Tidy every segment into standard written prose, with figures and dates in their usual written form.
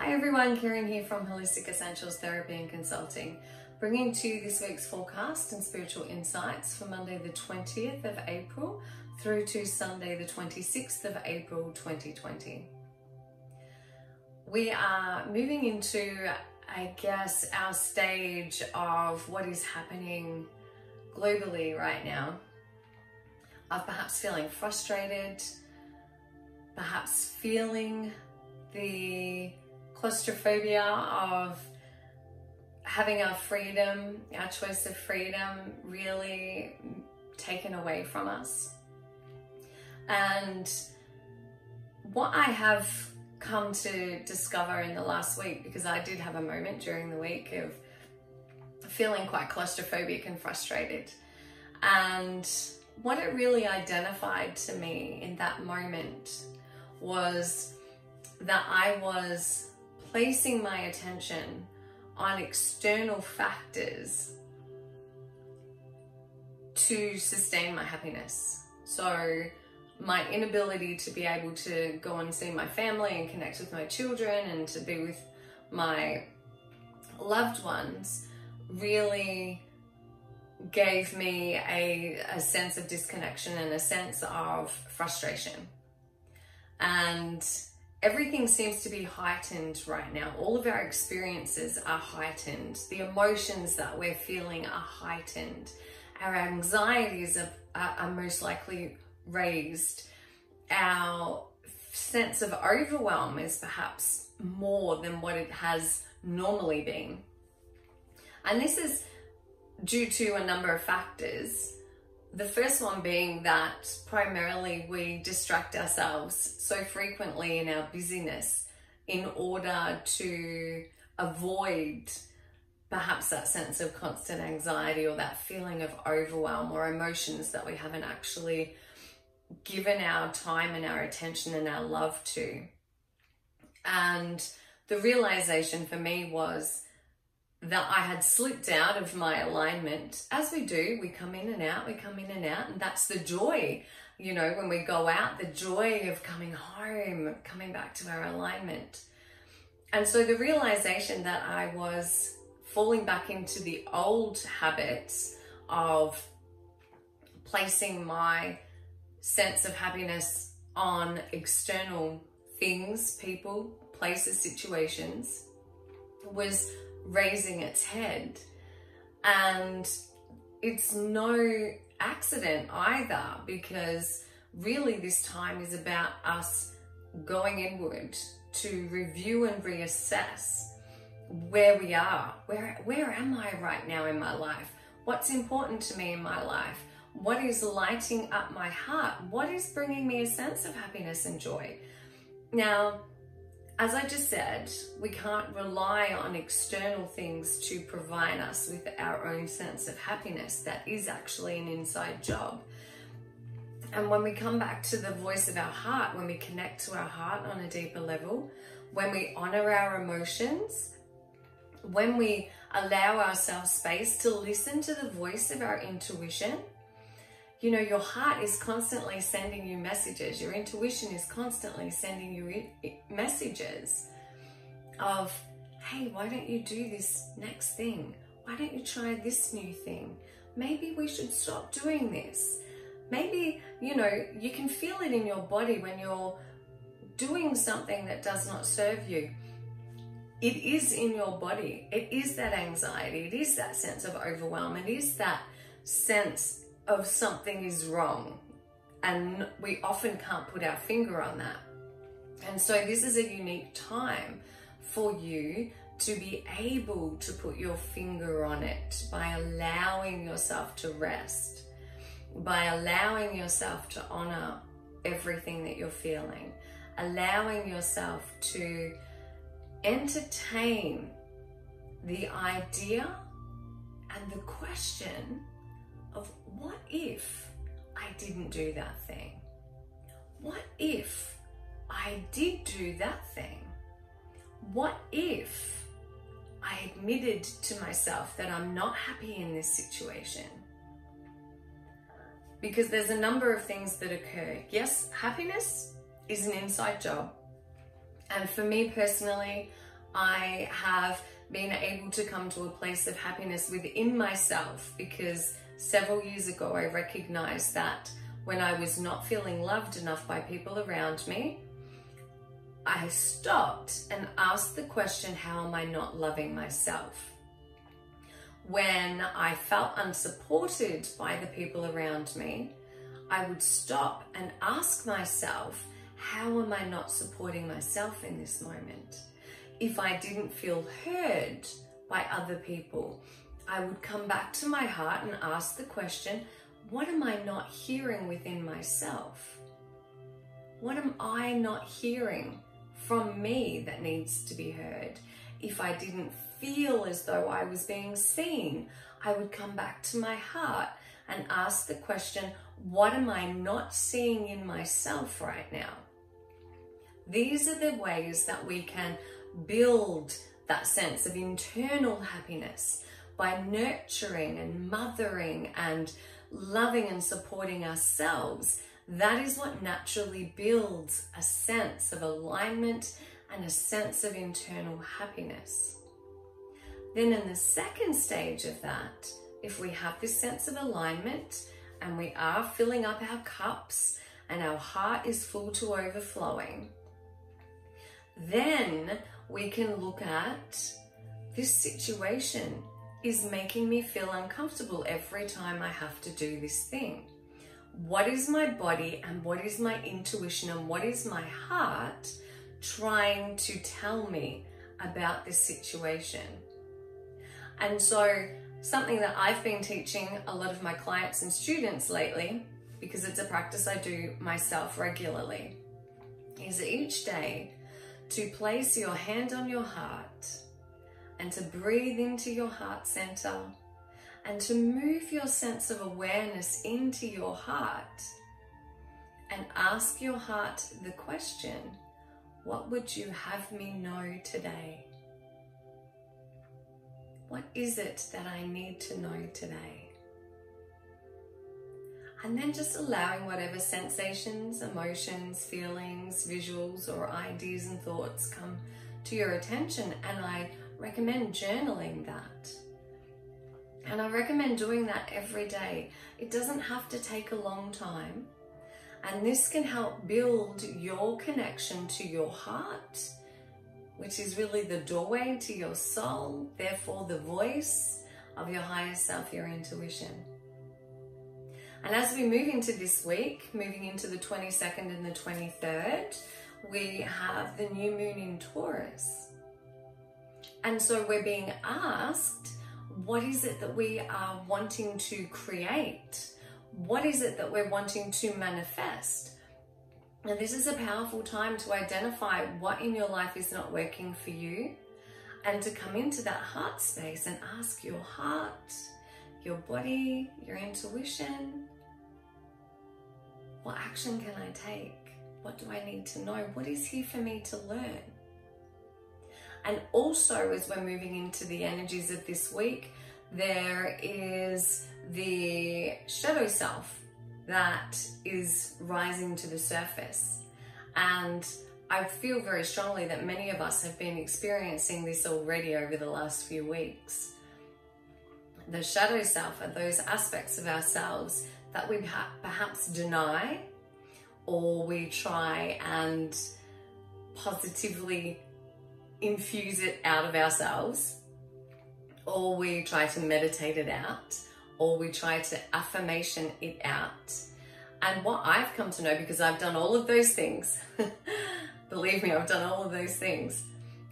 Hi everyone, Karen here from Holistic Essentials Therapy and Consulting, bringing to you this week's forecast and spiritual insights for Monday the 20th of April through to Sunday the 26th of April 2020. We are moving into, I guess, our stage of what is happening globally right now, of perhaps feeling frustrated, perhaps feeling the claustrophobia of having our freedom, our choice of freedom really taken away from us. And what I have come to discover in the last week, because I did have a moment during the week of feeling quite claustrophobic and frustrated, and what it really identified to me in that moment was that I was placing my attention on external factors to sustain my happiness. So my inability to be able to go and see my family and connect with my children and to be with my loved ones really gave me a sense of disconnection and a sense of frustration. And everything seems to be heightened right now. All of our experiences are heightened. The emotions that we're feeling are heightened. Our anxieties are most likely raised. Our sense of overwhelm is perhaps more than what it has normally been. And this is due to a number of factors. The first one being that primarily we distract ourselves so frequently in our busyness in order to avoid perhaps that sense of constant anxiety or that feeling of overwhelm or emotions that we haven't actually given our time and our attention and our love to. And the realization for me was that I had slipped out of my alignment. As we do, we come in and out, and that's the joy, you know, when we go out, the joy of coming home, coming back to our alignment. And so the realization that I was falling back into the old habits of placing my sense of happiness on external things, people, places, situations, was raising its head. And it's no accident either, because really this time is about us going inward to review and reassess where we are. Where am I right now in my life? What's important to me in my life? What is lighting up my heart? What is bringing me a sense of happiness and joy? Now, as I just said, we can't rely on external things to provide us with our own sense of happiness. That is actually an inside job. And when we come back to the voice of our heart, when we connect to our heart on a deeper level, when we honor our emotions, when we allow ourselves space to listen to the voice of our intuition, you know, your heart is constantly sending you messages. Your intuition is constantly sending you messages of, hey, why don't you do this next thing? Why don't you try this new thing? Maybe we should stop doing this. Maybe, you know, you can feel it in your body when you're doing something that does not serve you. It is in your body. It is that anxiety. It is that sense of overwhelm. It is that sense of something is wrong, and we often can't put our finger on that. And so this is a unique time for you to be able to put your finger on it by allowing yourself to rest, by allowing yourself to honor everything that you're feeling, allowing yourself to entertain the idea and the question of, what if I didn't do that thing? What if I did do that thing? What if I admitted to myself that I'm not happy in this situation? Because there's a number of things that occur. Yes, happiness is an inside job. And for me personally, I have been able to come to a place of happiness within myself, because several years ago I recognized that when I was not feeling loved enough by people around me, I stopped and asked the question, how am I not loving myself? When I felt unsupported by the people around me, I would stop and ask myself, how am I not supporting myself in this moment? If I didn't feel heard by other people, I would come back to my heart and ask the question, what am I not hearing within myself? What am I not hearing from me that needs to be heard? If I didn't feel as though I was being seen, I would come back to my heart and ask the question, what am I not seeing in myself right now? These are the ways that we can build that sense of internal happiness by nurturing and mothering and loving and supporting ourselves. That is what naturally builds a sense of alignment and a sense of internal happiness. Then in the second stage of that, if we have this sense of alignment and we are filling up our cups and our heart is full to overflowing, then we can look at, this situation is making me feel uncomfortable every time I have to do this thing. What is my body and what is my intuition and what is my heart trying to tell me about this situation? And so something that I've been teaching a lot of my clients and students lately, because it's a practice I do myself regularly, is each day to place your hand on your heart and to breathe into your heart center and to move your sense of awareness into your heart and ask your heart the question, what would you have me know today? What is it that I need to know today? And then just allowing whatever sensations, emotions, feelings, visuals, or ideas and thoughts come to your attention. And I recommend journaling that. And I recommend doing that every day. It doesn't have to take a long time. And this can help build your connection to your heart, which is really the doorway to your soul, therefore the voice of your higher self, your intuition. And as we move into this week, moving into the 22nd and the 23rd, we have the new moon in Taurus. And so we're being asked, what is it that we are wanting to create? What is it that we're wanting to manifest? And this is a powerful time to identify what in your life is not working for you and to come into that heart space and ask your heart, your body, your intuition, what action can I take? What do I need to know? What is here for me to learn? And also, as we're moving into the energies of this week, there is the shadow self that is rising to the surface. And I feel very strongly that many of us have been experiencing this already over the last few weeks. The shadow self are those aspects of ourselves that we perhaps deny, or we try and positively infuse it out of ourselves, or we try to meditate it out, or we try to affirmation it out. And what I've come to know, because I've done all of those things, believe me, I've done all of those things,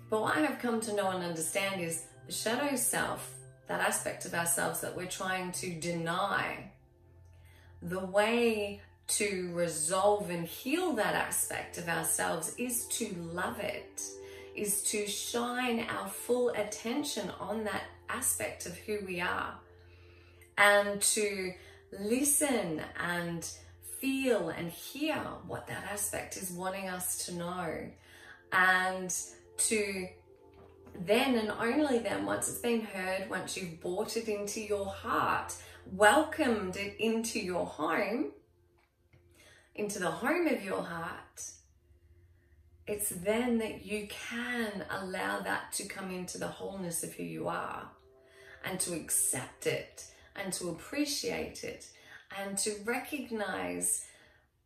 but what I have come to know and understand is the shadow self, that aspect of ourselves that we're trying to deny, the way to resolve and heal that aspect of ourselves is to love it, is to shine our full attention on that aspect of who we are, and to listen and feel and hear what that aspect is wanting us to know, and to then and only then, once it's been heard, once you've brought it into your heart, welcomed it into your home, into the home of your heart, it's then that you can allow that to come into the wholeness of who you are, and to accept it, and to appreciate it, and to recognize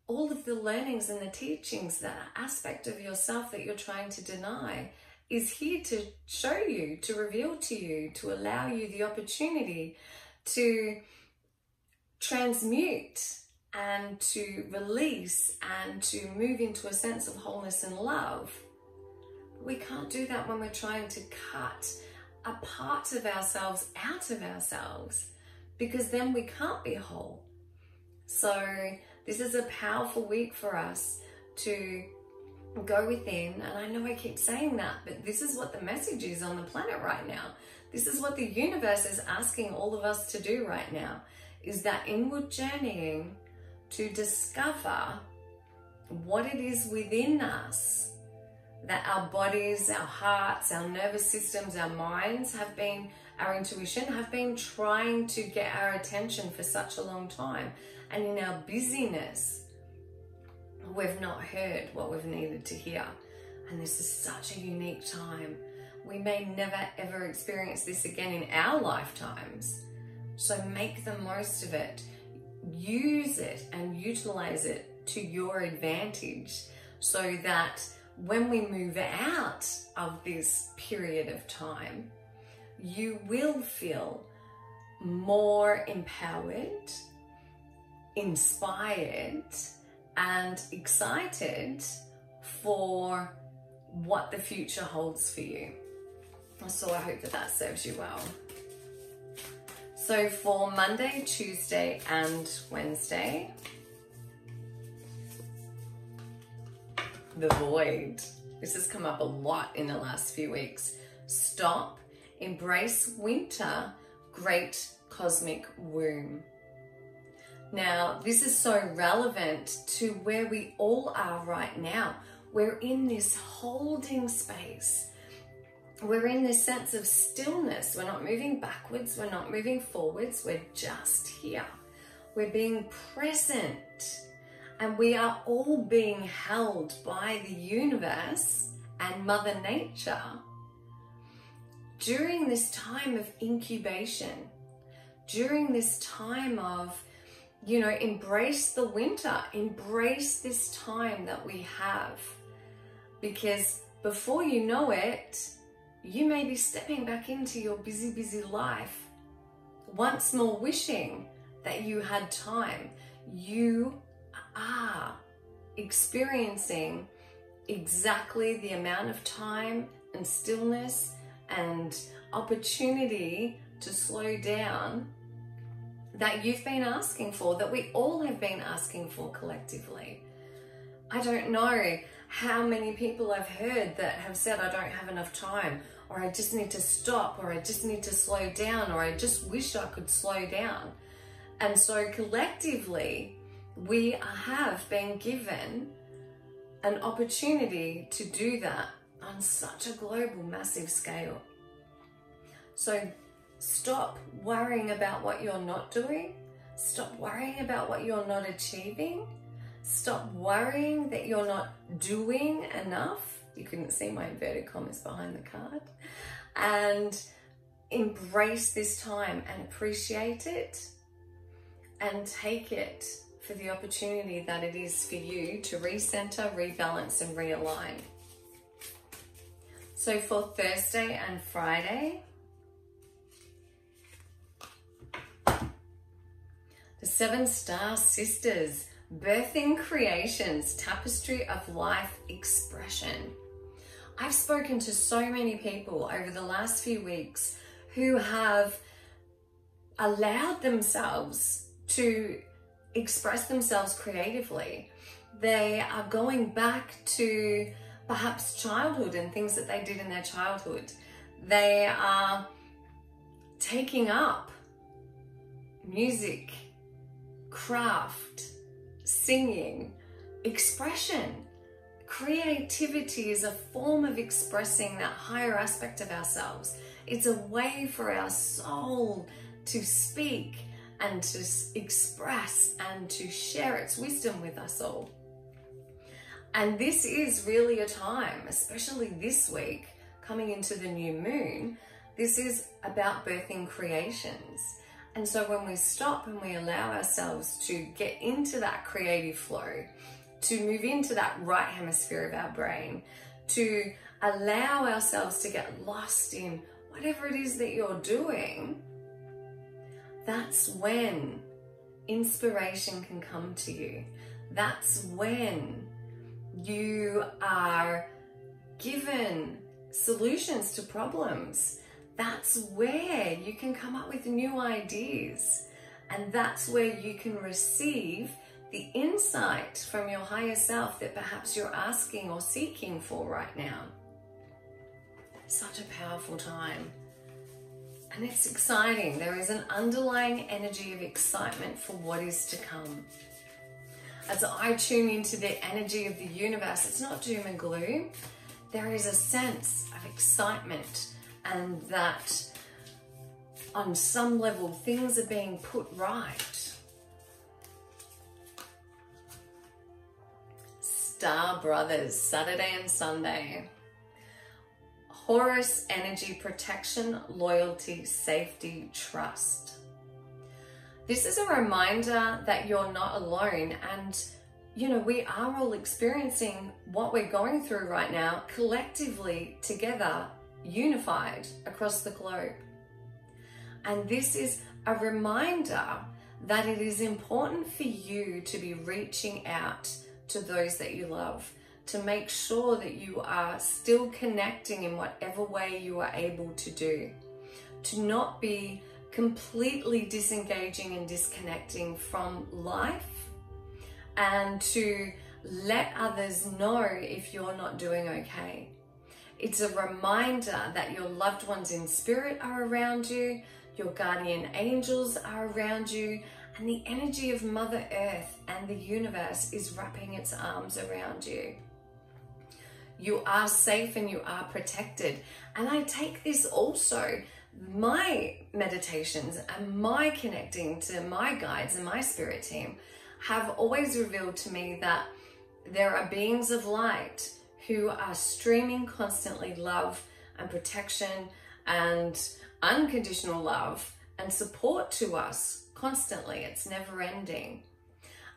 all of the learnings and the teachings, that aspect of yourself that you're trying to deny is here to show you, to reveal to you, to allow you the opportunity to transmute and to release and to move into a sense of wholeness and love. We can't do that when we're trying to cut a part of ourselves out of ourselves, because then we can't be whole. So this is a powerful week for us to go within. And I know I keep saying that, but this is what the message is on the planet right now. This is what the universe is asking all of us to do right now, is that inward journeying to discover what it is within us that our bodies, our hearts, our nervous systems, our minds have been, our intuition have been trying to get our attention for such a long time. And in our busyness, we've not heard what we've needed to hear. And this is such a unique time. We may never ever experience this again in our lifetimes. So make the most of it. Use it and utilize it to your advantage, so that when we move out of this period of time, you will feel more empowered, inspired, and excited for what the future holds for you. So I hope that that serves you well. So for Monday, Tuesday, and Wednesday, the void. This has come up a lot in the last few weeks. Stop, embrace winter, great cosmic womb. Now, this is so relevant to where we all are right now. We're in this holding space. We're in this sense of stillness. We're not moving backwards. We're not moving forwards. We're just here. We're being present. And we are all being held by the universe and Mother Nature during this time of incubation, during this time of, you know, embrace the winter, embrace this time that we have, because before you know it, you may be stepping back into your busy, busy life, once more wishing that you had time. You are experiencing exactly the amount of time and stillness and opportunity to slow down that you've been asking for, that we all have been asking for collectively. I don't know how many people I've heard that have said, I don't have enough time, or I just need to stop, or I just need to slow down, or I just wish I could slow down. And so collectively, we have been given an opportunity to do that on such a global, massive scale. So stop worrying about what you're not doing. Stop worrying about what you're not achieving. Stop worrying that you're not doing enough. You couldn't see my inverted commas behind the card. And embrace this time and appreciate it, and take it for the opportunity that it is for you to recenter, rebalance, and realign. So for Thursday and Friday, the 7 Star Sisters, Birthing Creations, Tapestry of Life Expression. I've spoken to so many people over the last few weeks who have allowed themselves to express themselves creatively. They are going back to perhaps childhood and things that they did in their childhood. They are taking up music, craft, singing, expression. Creativity is a form of expressing that higher aspect of ourselves. It's a way for our soul to speak and to express and to share its wisdom with us all. And this is really a time, especially this week, coming into the new moon, this is about birthing creations. And so when we stop and we allow ourselves to get into that creative flow, to move into that right hemisphere of our brain, to allow ourselves to get lost in whatever it is that you're doing, that's when inspiration can come to you. That's when you are given solutions to problems. That's where you can come up with new ideas. And that's where you can receive the insight from your higher self that perhaps you're asking or seeking for right now. Such a powerful time. And it's exciting. There is an underlying energy of excitement for what is to come. As I tune into the energy of the universe, it's not doom and gloom. There is a sense of excitement, and that on some level things are being put right. Star Brothers, Saturday and Sunday. Horus energy, protection, loyalty, safety, trust. This is a reminder that you're not alone, and you know, we are all experiencing what we're going through right now collectively, together, unified across the globe. And this is a reminder that it is important for you to be reaching out to those that you love, to make sure that you are still connecting in whatever way you are able to do, to not be completely disengaging and disconnecting from life, and to let others know if you're not doing okay. It's a reminder that your loved ones in spirit are around you, your guardian angels are around you, and the energy of Mother Earth and the universe is wrapping its arms around you. You are safe and you are protected. And I take this also, my meditations and my connecting to my guides and my spirit team have always revealed to me that there are beings of light who are streaming constantly love and protection and unconditional love and support to us constantly. It's never ending.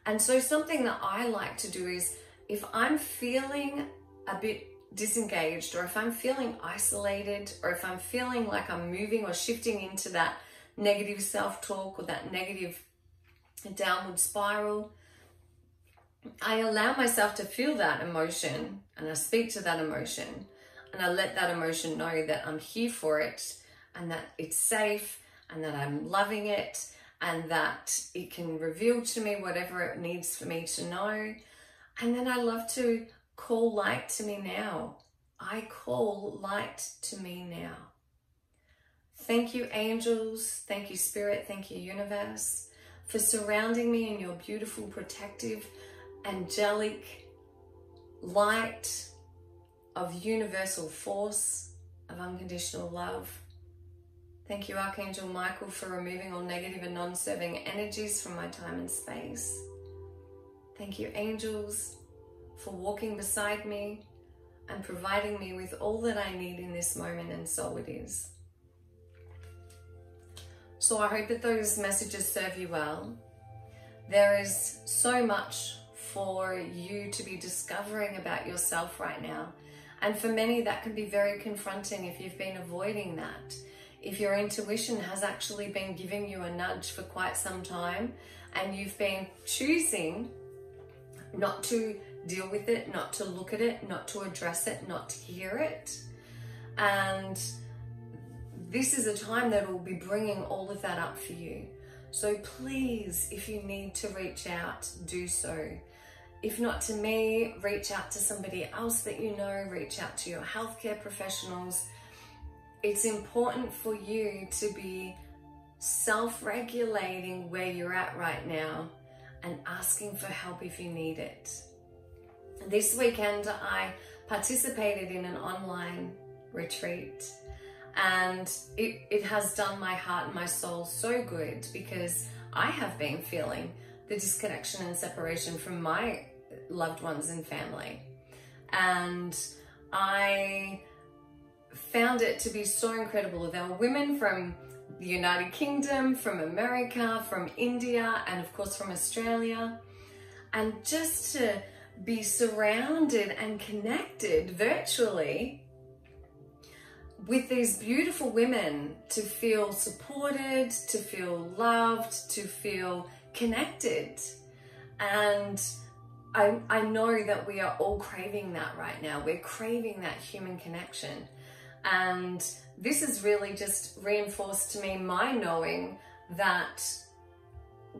And so something that I like to do is, if I'm feeling a bit disengaged, or if I'm feeling isolated, or if I'm feeling like I'm moving or shifting into that negative self-talk or that negative downward spiral, I allow myself to feel that emotion, and I speak to that emotion, and I let that emotion know that I'm here for it, and that it's safe, and that I'm loving it, and that it can reveal to me whatever it needs for me to know. And then I love to call light to me now. I call light to me now. Thank you, angels. Thank you, spirit. Thank you, universe, for surrounding me in your beautiful, protective, angelic light of universal force, of unconditional love. Thank you, Archangel Michael, for removing all negative and non-serving energies from my time and space. Thank you, angels, for walking beside me and providing me with all that I need in this moment, and so it is. So I hope that those messages serve you well. There is so much for you to be discovering about yourself right now. And for many, that can be very confronting if you've been avoiding that. If your intuition has actually been giving you a nudge for quite some time, and you've been choosing not to deal with it, not to look at it, not to address it, not to hear it. And this is a time that will be bringing all of that up for you. So please, if you need to reach out, do so. If not to me, reach out to somebody else that you know, reach out to your healthcare professionals. It's important for you to be self-regulating where you're at right now and asking for help if you need it. This weekend, I participated in an online retreat, and it has done my heart and my soul so good, because I have been feeling the disconnection and separation from my loved ones and family. and I found it to be so incredible. There were women from the United Kingdom, from America, from India, and of course from Australia. And just to be surrounded and connected virtually with these beautiful women, to feel supported, to feel loved, to feel connected. And I know that we are all craving that right now. We're craving that human connection. And this has really just reinforced to me my knowing that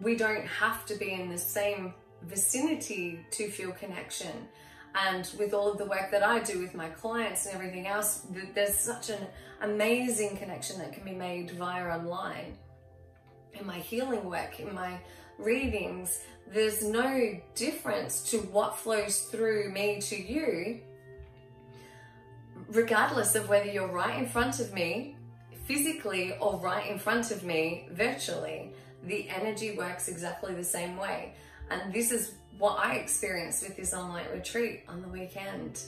we don't have to be in the same vicinity to feel connection. And with all of the work that I do with my clients and everything else, there's such an amazing connection that can be made via online. In my healing work, in my readings, there's no difference to what flows through me to you, regardless of whether you're right in front of me physically or right in front of me virtually. The energy works exactly the same way. And this is what I experienced with this online retreat on the weekend.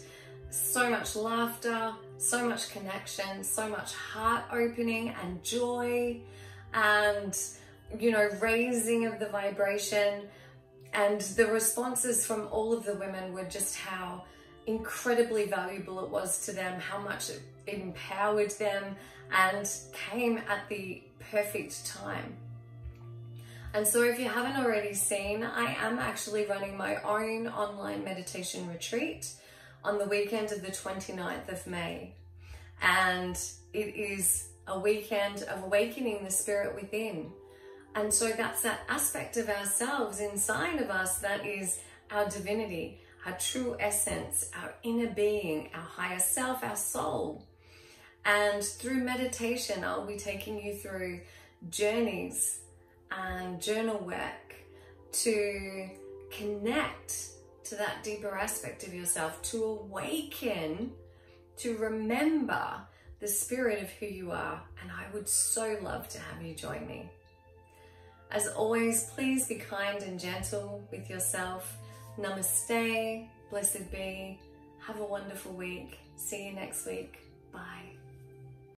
So much laughter, so much connection, so much heart opening and joy, and, you know, raising of the vibration. And the responses from all of the women were just how incredibly valuable it was to them, how much it empowered them, and came at the perfect time. And so if you haven't already seen, I am actually running my own online meditation retreat on the weekend of the 29th of May. And it is a weekend of awakening the spirit within. And so that's that aspect of ourselves inside of us that is our divinity, our true essence, our inner being, our higher self, our soul. And through meditation, I'll be taking you through journeys and journal work to connect to that deeper aspect of yourself, to awaken, to remember the spirit of who you are. And I would so love to have you join me. As always, please be kind and gentle with yourself. Namaste, blessed be. Have a wonderful week. See you next week. Bye.